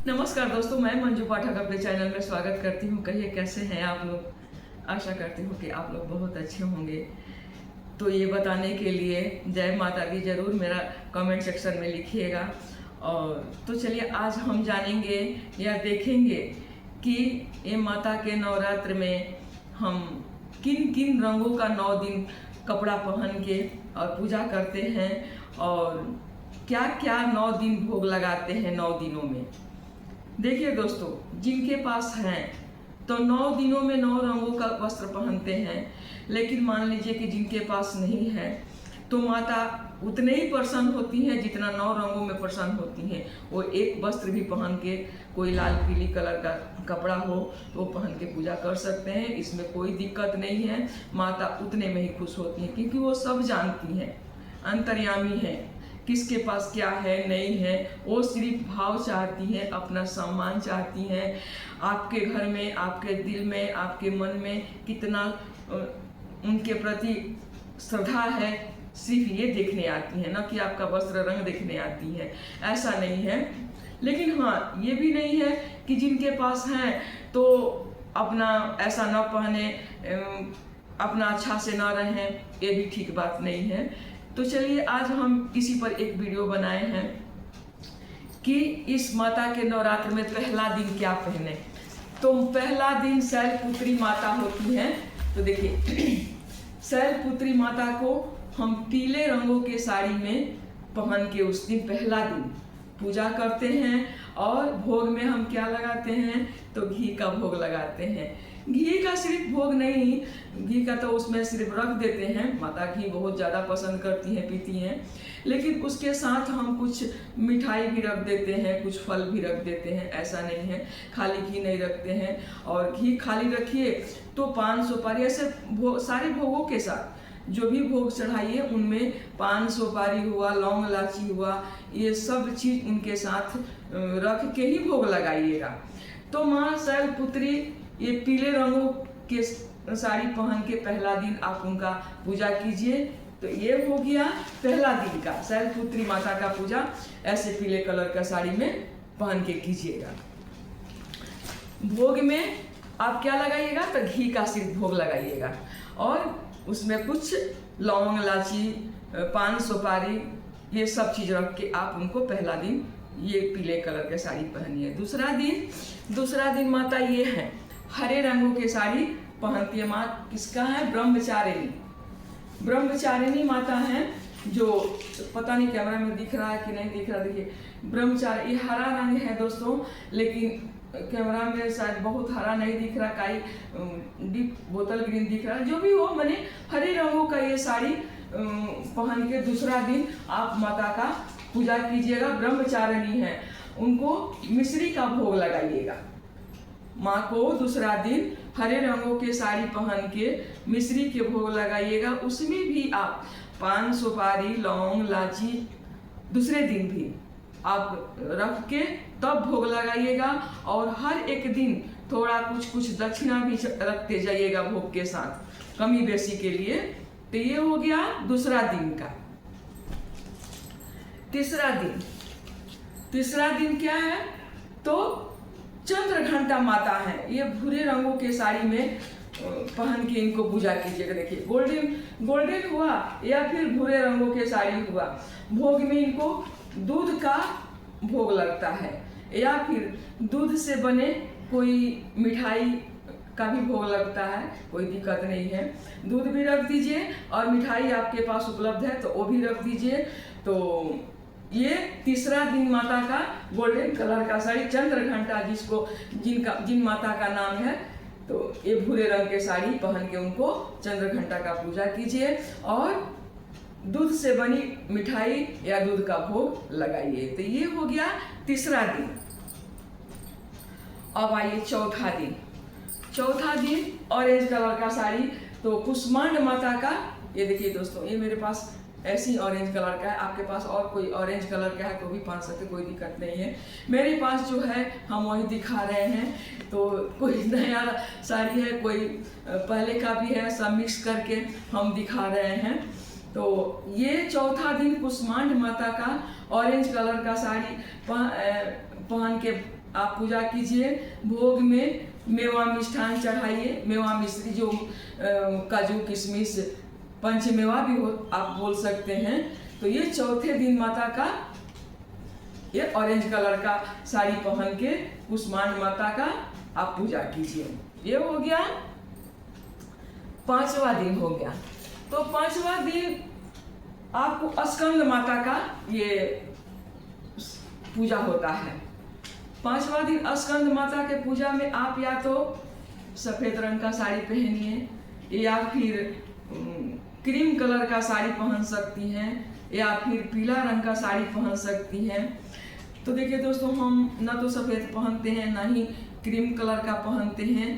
नमस्कार दोस्तों, मैं मंजू पाठक अपने चैनल में स्वागत करती हूँ। कहिए कैसे हैं आप लोग। आशा करती हूँ कि आप लोग बहुत अच्छे होंगे। तो ये बताने के लिए जय माता दी ज़रूर मेरा कमेंट सेक्शन में लिखिएगा। और तो चलिए आज हम जानेंगे या देखेंगे कि ये माता के नवरात्र में हम किन किन रंगों का 9 दिन कपड़ा पहन के और पूजा करते हैं और क्या क्या 9 दिन भोग लगाते हैं 9 दिनों में। देखिए दोस्तों, जिनके पास हैं तो 9 दिनों में 9 रंगों का वस्त्र पहनते हैं, लेकिन मान लीजिए कि जिनके पास नहीं है तो माता उतने ही प्रसन्न होती हैं जितना 9 रंगों में प्रसन्न होती हैं। वो एक वस्त्र भी पहन के, कोई लाल पीली कलर का कपड़ा हो तो वो पहन के पूजा कर सकते हैं, इसमें कोई दिक्कत नहीं है। माता उतने में ही खुश होती हैं क्योंकि वो सब जानती हैं, अंतर्यामी हैं, किसके पास क्या है नहीं है। वो सिर्फ भाव चाहती हैं, अपना सम्मान चाहती हैं। आपके घर में, आपके दिल में, आपके मन में कितना उनके प्रति श्रद्धा है, सिर्फ ये देखने आती हैं, ना कि आपका वस्त्र रंग देखने आती हैं। ऐसा नहीं है। लेकिन हाँ, ये भी नहीं है कि जिनके पास हैं तो अपना ऐसा न पहने, अपना अच्छा से ना रहें, ये भी ठीक बात नहीं है। तो चलिए आज हम इसी पर एक वीडियो बनाए हैं कि इस माता के नवरात्र में पहला दिन क्या पहने। तो पहला दिन शैलपुत्री माता होती हैं। तो देखिए शैलपुत्री माता को हम पीले रंगों के साड़ी में पहन के उस दिन पहला दिन पूजा करते हैं। और भोग में हम क्या लगाते हैं तो घी का भोग लगाते हैं। घी का सिर्फ भोग नहीं, घी का तो उसमें सिर्फ रख देते हैं। माता घी बहुत ज़्यादा पसंद करती हैं, पीती हैं, लेकिन उसके साथ हम कुछ मिठाई भी रख देते हैं, कुछ फल भी रख देते हैं। ऐसा नहीं है खाली घी नहीं रखते हैं। और घी खाली रखिए तो 5 सुपारी ऐसे सारे भोगों के साथ जो भी भोग चढ़ाइए उनमें 5 सुपारी हुआ, लौंग इलायची हुआ, ये सब चीज़ उनके साथ रख के ही भोग लगाइएगा। तो माँ शैलपुत्री ये पीले रंगों के साड़ी पहन के पहला दिन आप उनका पूजा कीजिए। तो ये हो गया पहला दिन का शैलपुत्री माता का पूजा। ऐसे पीले कलर का साड़ी में पहन के कीजिएगा। भोग में आप क्या लगाइएगा तो घी का सिर्फ भोग लगाइएगा और उसमें कुछ लौंग इलायची, 5 सुपारी, ये सब चीज़ रख के आप उनको पहला दिन ये पीले कलर के साड़ी पहनिए। दूसरा दिन माता ये है हरे रंगों की साड़ी पहनती है। माँ किसका है? ब्रह्मचारिणी माता है। जो पता नहीं कैमरा में दिख रहा है कि नहीं दिख रहा, देखिए ब्रह्मचारी, ये हरा रंग है दोस्तों, लेकिन कैमरा में शायद बहुत हरा नहीं दिख रहा, काई डीप बोतल ग्रीन दिख रहा है। जो भी हो, मैंने हरे रंगों का ये साड़ी पहन के दूसरा दिन आप माता का पूजा कीजिएगा। ब्रह्मचारिणी है, उनको मिश्री का भोग लगाइएगा। माँ को दूसरा दिन हरे रंगों के साड़ी पहन के मिश्री के भोग लगाइएगा। उसमें भी आप 5 सुपारी, लौंग, इलायची दूसरे दिन भी आप रख के तब भोग लगाइएगा। और हर एक दिन थोड़ा कुछ दक्षिणा भी रखते जाइएगा भोग के साथ, कमी बेसी के लिए। तो ये हो गया दूसरा दिन का। तीसरा दिन क्या है तो चंद्रघंटा माता है। ये भूरे रंगों के साड़ी में पहन के इनको पूजा कीजिएगा। देखिए गोल्डन हुआ या फिर भूरे रंगों के साड़ी हुआ। भोग में इनको दूध का भोग लगता है या फिर दूध से बने कोई मिठाई का भी भोग लगता है, कोई दिक्कत नहीं है। दूध भी रख दीजिए और मिठाई आपके पास उपलब्ध है तो वो भी रख दीजिए। तो ये तीसरा दिन माता का गोल्डन कलर का साड़ी चंद्रघंटा, जिन माता का नाम है, तो ये भूरे रंग के साड़ी पहन के उनको चंद्रघंटा का पूजा कीजिए और दूध से बनी मिठाई या दूध का भोग लगाइए। तो ये हो गया तीसरा दिन। अब आइए चौथा दिन ऑरेंज कलर का साड़ी। तो कुष्मांड माता का, ये देखिए दोस्तों, ये मेरे पास ऐसी ऑरेंज कलर का है। आपके पास और कोई ऑरेंज कलर का है तो भी पहन सकते, कोई दिक्कत नहीं है। मेरे पास जो है हम वही दिखा रहे हैं। तो कोई नया साड़ी है, कोई पहले का भी है, सब मिक्स करके हम दिखा रहे हैं। तो ये चौथा दिन कुष्मांड माता का ऑरेंज कलर का साड़ी पहन के आप पूजा कीजिए। भोग में मेवा मिष्ठान चढ़ाइए, मेवा मिश्री जो काजू किशमिश पंचमेवा भी हो आप बोल सकते हैं। तो ये चौथे दिन माता का ये ऑरेंज कलर का साड़ी पहन के कुष्मांड माता का आप पूजा कीजिए। ये हो गया 5वां दिन हो गया। तो 5वां दिन आपको स्कंद माता का ये पूजा होता है। 5वां दिन स्कंद माता के पूजा में आप या तो सफेद रंग का साड़ी पहनिए या फिर क्रीम कलर का साड़ी पहन सकती हैं या फिर पीला रंग का साड़ी पहन सकती हैं। तो देखिए दोस्तों, हम ना तो सफ़ेद पहनते हैं ना ही क्रीम कलर का पहनते हैं।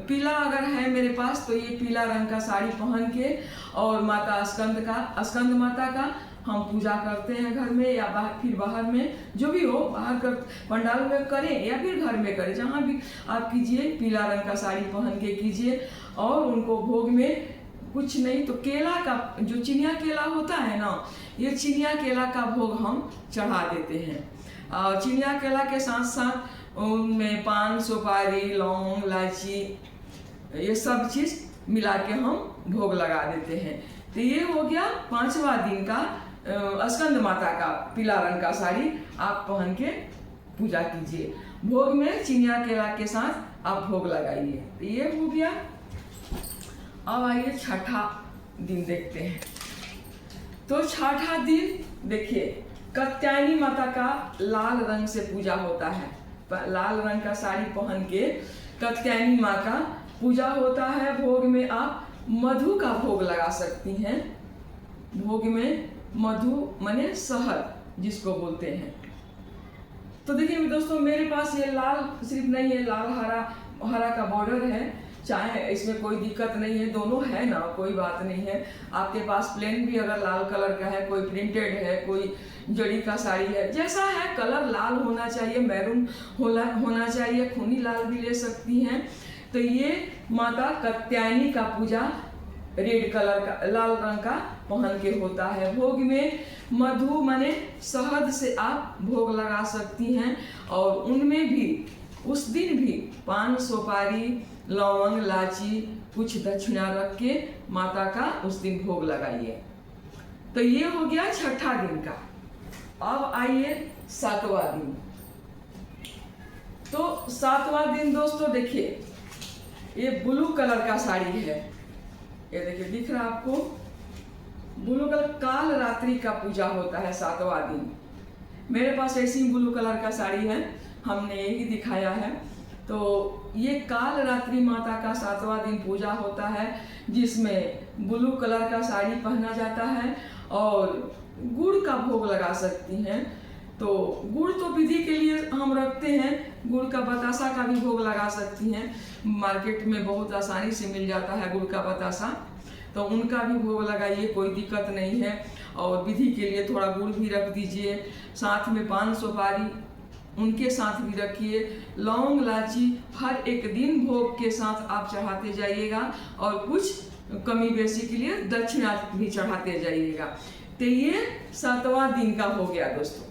पीला अगर है मेरे पास तो ये पीला रंग का साड़ी पहन के और माता स्कंद माता का हम पूजा करते हैं घर में या फिर बाहर में, जो भी हो, बाहर कर पंडाल में करें या फिर घर में करें, जहाँ भी आप कीजिए पीला रंग का साड़ी पहन के कीजिए। और उनको भोग में कुछ नहीं तो केला का जो चिनिया केला होता है ना, ये चिनिया केला का भोग हम चढ़ा देते हैं। और चिनिया केला के साथ साथ उनमें पान सुपारी लौंग इलायची ये सब चीज़ मिला के हम भोग लगा देते हैं। तो ये हो गया 5वां दिन का स्कंद माता का पीला रंग का साड़ी आप पहन के पूजा कीजिए। भोग में चिनिया केला के साथ आप भोग लगाइए। तो ये हो गया। अब आइए छठा दिन देखते हैं। तो छठा दिन देखिए, कात्यायनी माता का लाल रंग से पूजा होता है। लाल रंग का साड़ी पहन के कात्यायनी माँ का पूजा होता है। भोग में आप मधु का भोग लगा सकती हैं। भोग में मधु माने शहद जिसको बोलते हैं। तो देखिए दोस्तों, मेरे पास ये लाल सिर्फ नहीं है, लाल हरा का बॉर्डर है, चाहे इसमें कोई दिक्कत नहीं है, दोनों है ना, कोई बात नहीं है। आपके पास प्लेन भी अगर लाल कलर का है, कोई प्रिंटेड है, कोई जड़ी का साड़ी है, जैसा है कलर लाल होना चाहिए, मैरून होना चाहिए, खूनी लाल भी ले सकती हैं। तो ये माता कात्यायनी का पूजा रेड कलर का लाल रंग का पहन के होता है। भोग में मधु माने शहद से आप भोग लगा सकती हैं और उनमें भी उस दिन भी पान सुपारी लौंग इलायची कुछ दक्षिणा रख के माता का उस दिन भोग लगाइए। तो ये हो गया छठा दिन का। अब आइए 7वां दिन। तो 7वां दिन दोस्तों देखिए, ये ब्लू कलर का साड़ी है, ये देखिए दिख रहा आपको, ब्लू कलर काल रात्रि का पूजा होता है 7वां दिन। मेरे पास ऐसी ब्लू कलर का साड़ी है, हमने यही दिखाया है। तो ये काल रात्रि माता का 7वां दिन पूजा होता है, जिसमें ब्लू कलर का साड़ी पहना जाता है और गुड़ का भोग लगा सकती हैं। तो गुड़ तो विधि के लिए हम रखते हैं, गुड़ का बतासा का भी भोग लगा सकती हैं। मार्केट में बहुत आसानी से मिल जाता है गुड़ का बतासा, तो उनका भी भोग लगाइए, कोई दिक्कत नहीं है। और विधि के लिए थोड़ा गुड़ भी रख दीजिए, साथ में पान सुपारी उनके साथ भी रखिए। लौंग इलायची हर एक दिन भोग के साथ आप चढ़ाते जाइएगा और कुछ कमी बेसी के लिए दक्षिणा भी चढ़ाते जाइएगा। तो ये 7वां दिन का हो गया दोस्तों,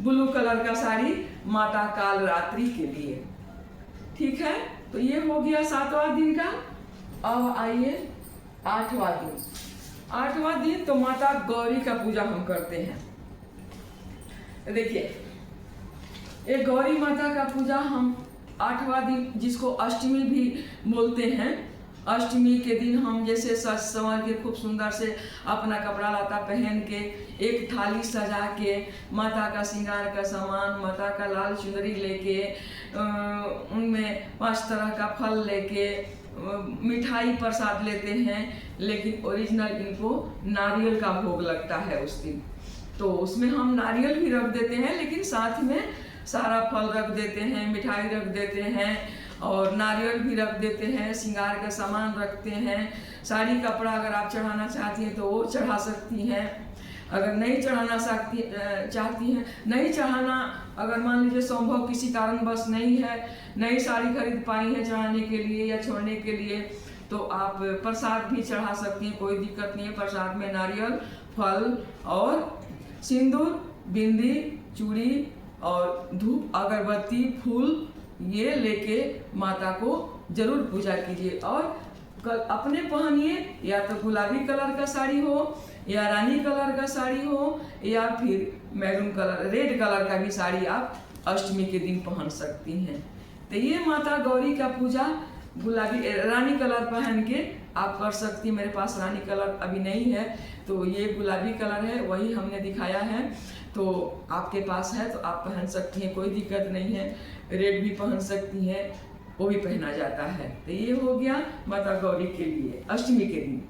ब्लू कलर का साड़ी माता काल रात्रि के लिए। ठीक है, तो ये हो गया 7वां दिन का। अब आइए 8वां दिन। 8वां दिन तो माता गौरी का पूजा हम करते हैं। देखिए, ये गौरी माता का पूजा हम 8वां दिन, जिसको अष्टमी भी बोलते हैं, अष्टमी के दिन हम जैसे सज संवर के खूब सुंदर से अपना कपड़ा लता पहन के एक थाली सजा के माता का श्रृंगार का सामान, माता का लाल चुनरी लेके उनमें 5 तरह का फल लेके मिठाई प्रसाद लेते हैं। लेकिन ओरिजिनल इनको नारियल का भोग लगता है उस दिन, तो उसमें हम नारियल भी रख देते हैं, लेकिन साथ में सारा फल रख देते हैं, मिठाई रख देते हैं और नारियल भी रख देते हैं, श्रृंगार का सामान रखते हैं। साड़ी कपड़ा अगर आप चढ़ाना चाहती हैं तो वो चढ़ा सकती हैं। अगर नहीं चढ़ाना चाहती हैं, नहीं चढ़ाना अगर मान लीजिए संभव किसी कारणवश नहीं है, नई साड़ी खरीद पाई है चढ़ाने के लिए या छोड़ने के लिए, तो आप प्रसाद भी चढ़ा सकती हैं, कोई दिक्कत नहीं है। प्रसाद में नारियल, फल और सिंदूर, बिंदी, चूड़ी और धूप अगरबत्ती फूल ये लेके माता को जरूर पूजा कीजिए। और अपने पहनिए, या तो गुलाबी कलर का साड़ी हो या रानी कलर का साड़ी हो या फिर मैरून कलर रेड कलर का भी साड़ी आप अष्टमी के दिन पहन सकती हैं। तो ये माता गौरी का पूजा गुलाबी रानी कलर पहन के आप कर सकती हैं। मेरे पास रानी कलर अभी नहीं है, तो ये गुलाबी कलर है, वही हमने दिखाया है। तो आपके पास है तो आप पहन सकती हैं, कोई दिक्कत नहीं है। रेड भी पहन सकती हैं, वो भी पहना जाता है। तो ये हो गया माता गौरी के लिए अष्टमी के दिन।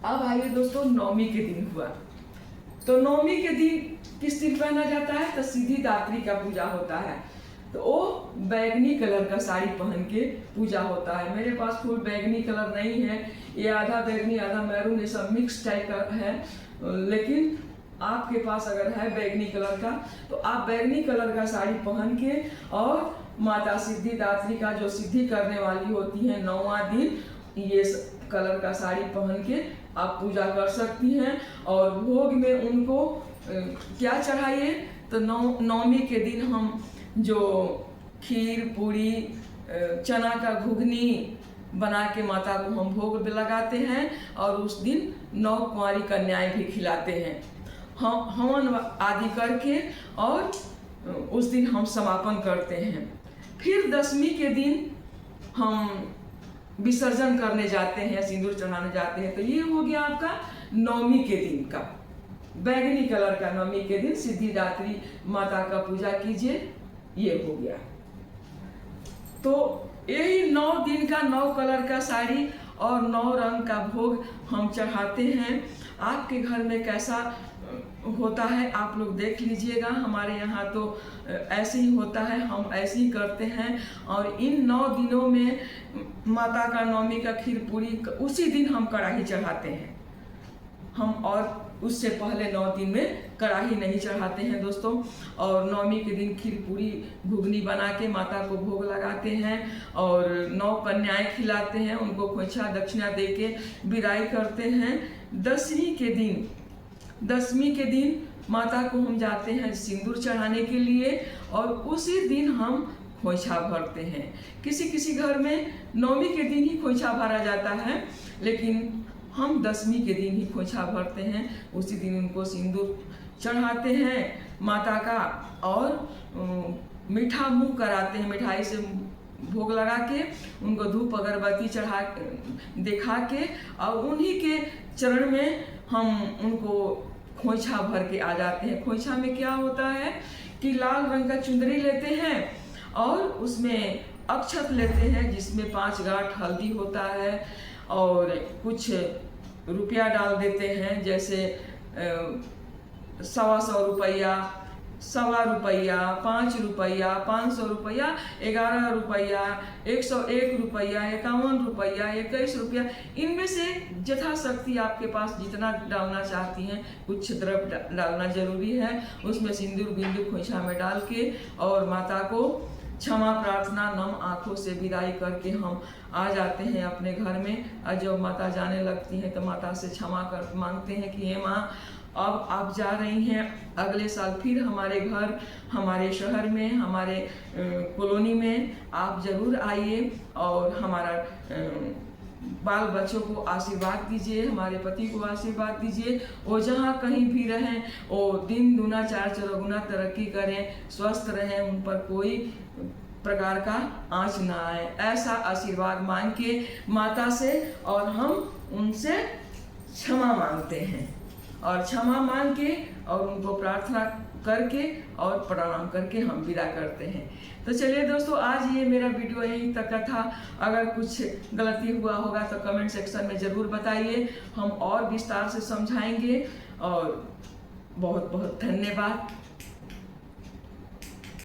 अब आइए दोस्तों, नवमी के दिन हुआ। तो नवमी के दिन किस दिन पहना जाता है? तो सिद्धिदात्री का पूजा होता है। तो वो बैगनी कलर का साड़ी पहन के पूजा होता है। मेरे पास फुल बैगनी कलर नहीं है, ये आधा बैगनी आधा मैरून, ये सब मिक्स टाइप का है। लेकिन आपके पास अगर है बैगनी कलर का तो आप बैगनी कलर का साड़ी पहन के और माता सिद्धिदात्री का जो सिद्धि करने वाली होती है 9वां दिन, ये कलर का साड़ी पहन के आप पूजा कर सकती हैं। और भोग में उनको क्या चढ़ाइए? तो नवमी के दिन हम जो खीर पूरी चना का घुगनी बना के माता को हम भोग लगाते हैं और उस दिन 9 कुंवारी कन्याएं भी खिलाते हैं। हम हवन आदि करके और उस दिन हम समापन करते हैं। फिर 10वीं के दिन हम विसर्जन करने जाते हैं, सिंदूर चढ़ाने जाते हैं। तो ये हो गया आपका नवमी के दिन का बैगनी कलर का। नवमी के दिन सिद्धिदात्री माता का पूजा कीजिए, ये हो गया। तो यही 9 दिन का 9 कलर का साड़ी और 9 रंग का भोग हम चढ़ाते हैं। आपके घर में कैसा होता है आप लोग देख लीजिएगा। हमारे यहाँ तो ऐसे ही होता है, हम ऐसे ही करते हैं। और इन 9 दिनों में माता का नवमी का खीर पूरी उसी दिन हम कढ़ाई चढ़ाते हैं हम, और उससे पहले 9 दिन में कढ़ाई नहीं चढ़ाते हैं दोस्तों। और नवमी के दिन खीर पूरी घुगनी बना के माता को भोग लगाते हैं और 9 कन्याएं खिलाते हैं, उनको खोइछा दक्षिणा दे के विदाई करते हैं। 10वीं के दिन माता को हम जाते हैं सिंदूर चढ़ाने के लिए और उसी दिन हम खोइछा भरते हैं। किसी किसी घर में 9वीं के दिन ही खोइछा भरा जाता है, लेकिन हम 10वीं के दिन ही खोइछा भरते हैं। उसी दिन उनको सिंदूर चढ़ाते हैं माता का और मीठा मुँह कराते हैं, मिठाई से भोग लगा के उनको धूप अगरबत्ती चढ़ा दिखा के और उन्हीं के चरण में हम उनको खोइछा भर के आ जाते हैं। खोइछा में क्या होता है कि लाल रंग का चुंदरी लेते हैं और उसमें अक्षत लेते हैं, जिसमें 5 गांठ हल्दी होता है और कुछ रुपया डाल देते हैं, जैसे 125 रुपया, 1.25 रुपया, 5 रुपया, 500 रुपया, 11 रुपया, 101 रुपया, 51 रुपया, 21 रुपया, इनमें से यथाशक्ति आपके पास जितना डालना चाहती हैं कुछ द्रव्य डालना जरूरी है। उसमें सिंदूर बिंदु खोइछा में डाल के और माता को क्षमा प्रार्थना नम आंखों से विदाई करके हम आ जाते हैं अपने घर में। और जब माता जाने लगती हैं तो माता से क्षमा कर मांगते हैं कि हे माँ, अब आप जा रही हैं, अगले साल फिर हमारे घर, हमारे शहर में, हमारे कॉलोनी में आप जरूर आइए और हमारा बाल बच्चों को आशीर्वाद दीजिए, हमारे पति को आशीर्वाद दीजिए। वो जहाँ कहीं भी रहें वो दिन दुना चार चौगुना तरक्की करें, स्वस्थ रहें, उन पर कोई प्रकार का आँच ना आए, ऐसा आशीर्वाद मांग के माता से और हम उनसे क्षमा मांगते हैं और क्षमा मांग के और उनको प्रार्थना करके और प्रणाम करके हम विदा करते हैं। तो चलिए दोस्तों, आज ये मेरा वीडियो यहीं तक का था। अगर कुछ गलती हुआ होगा तो कमेंट सेक्शन में ज़रूर बताइए, हम और विस्तार से समझाएंगे। और बहुत बहुत धन्यवाद।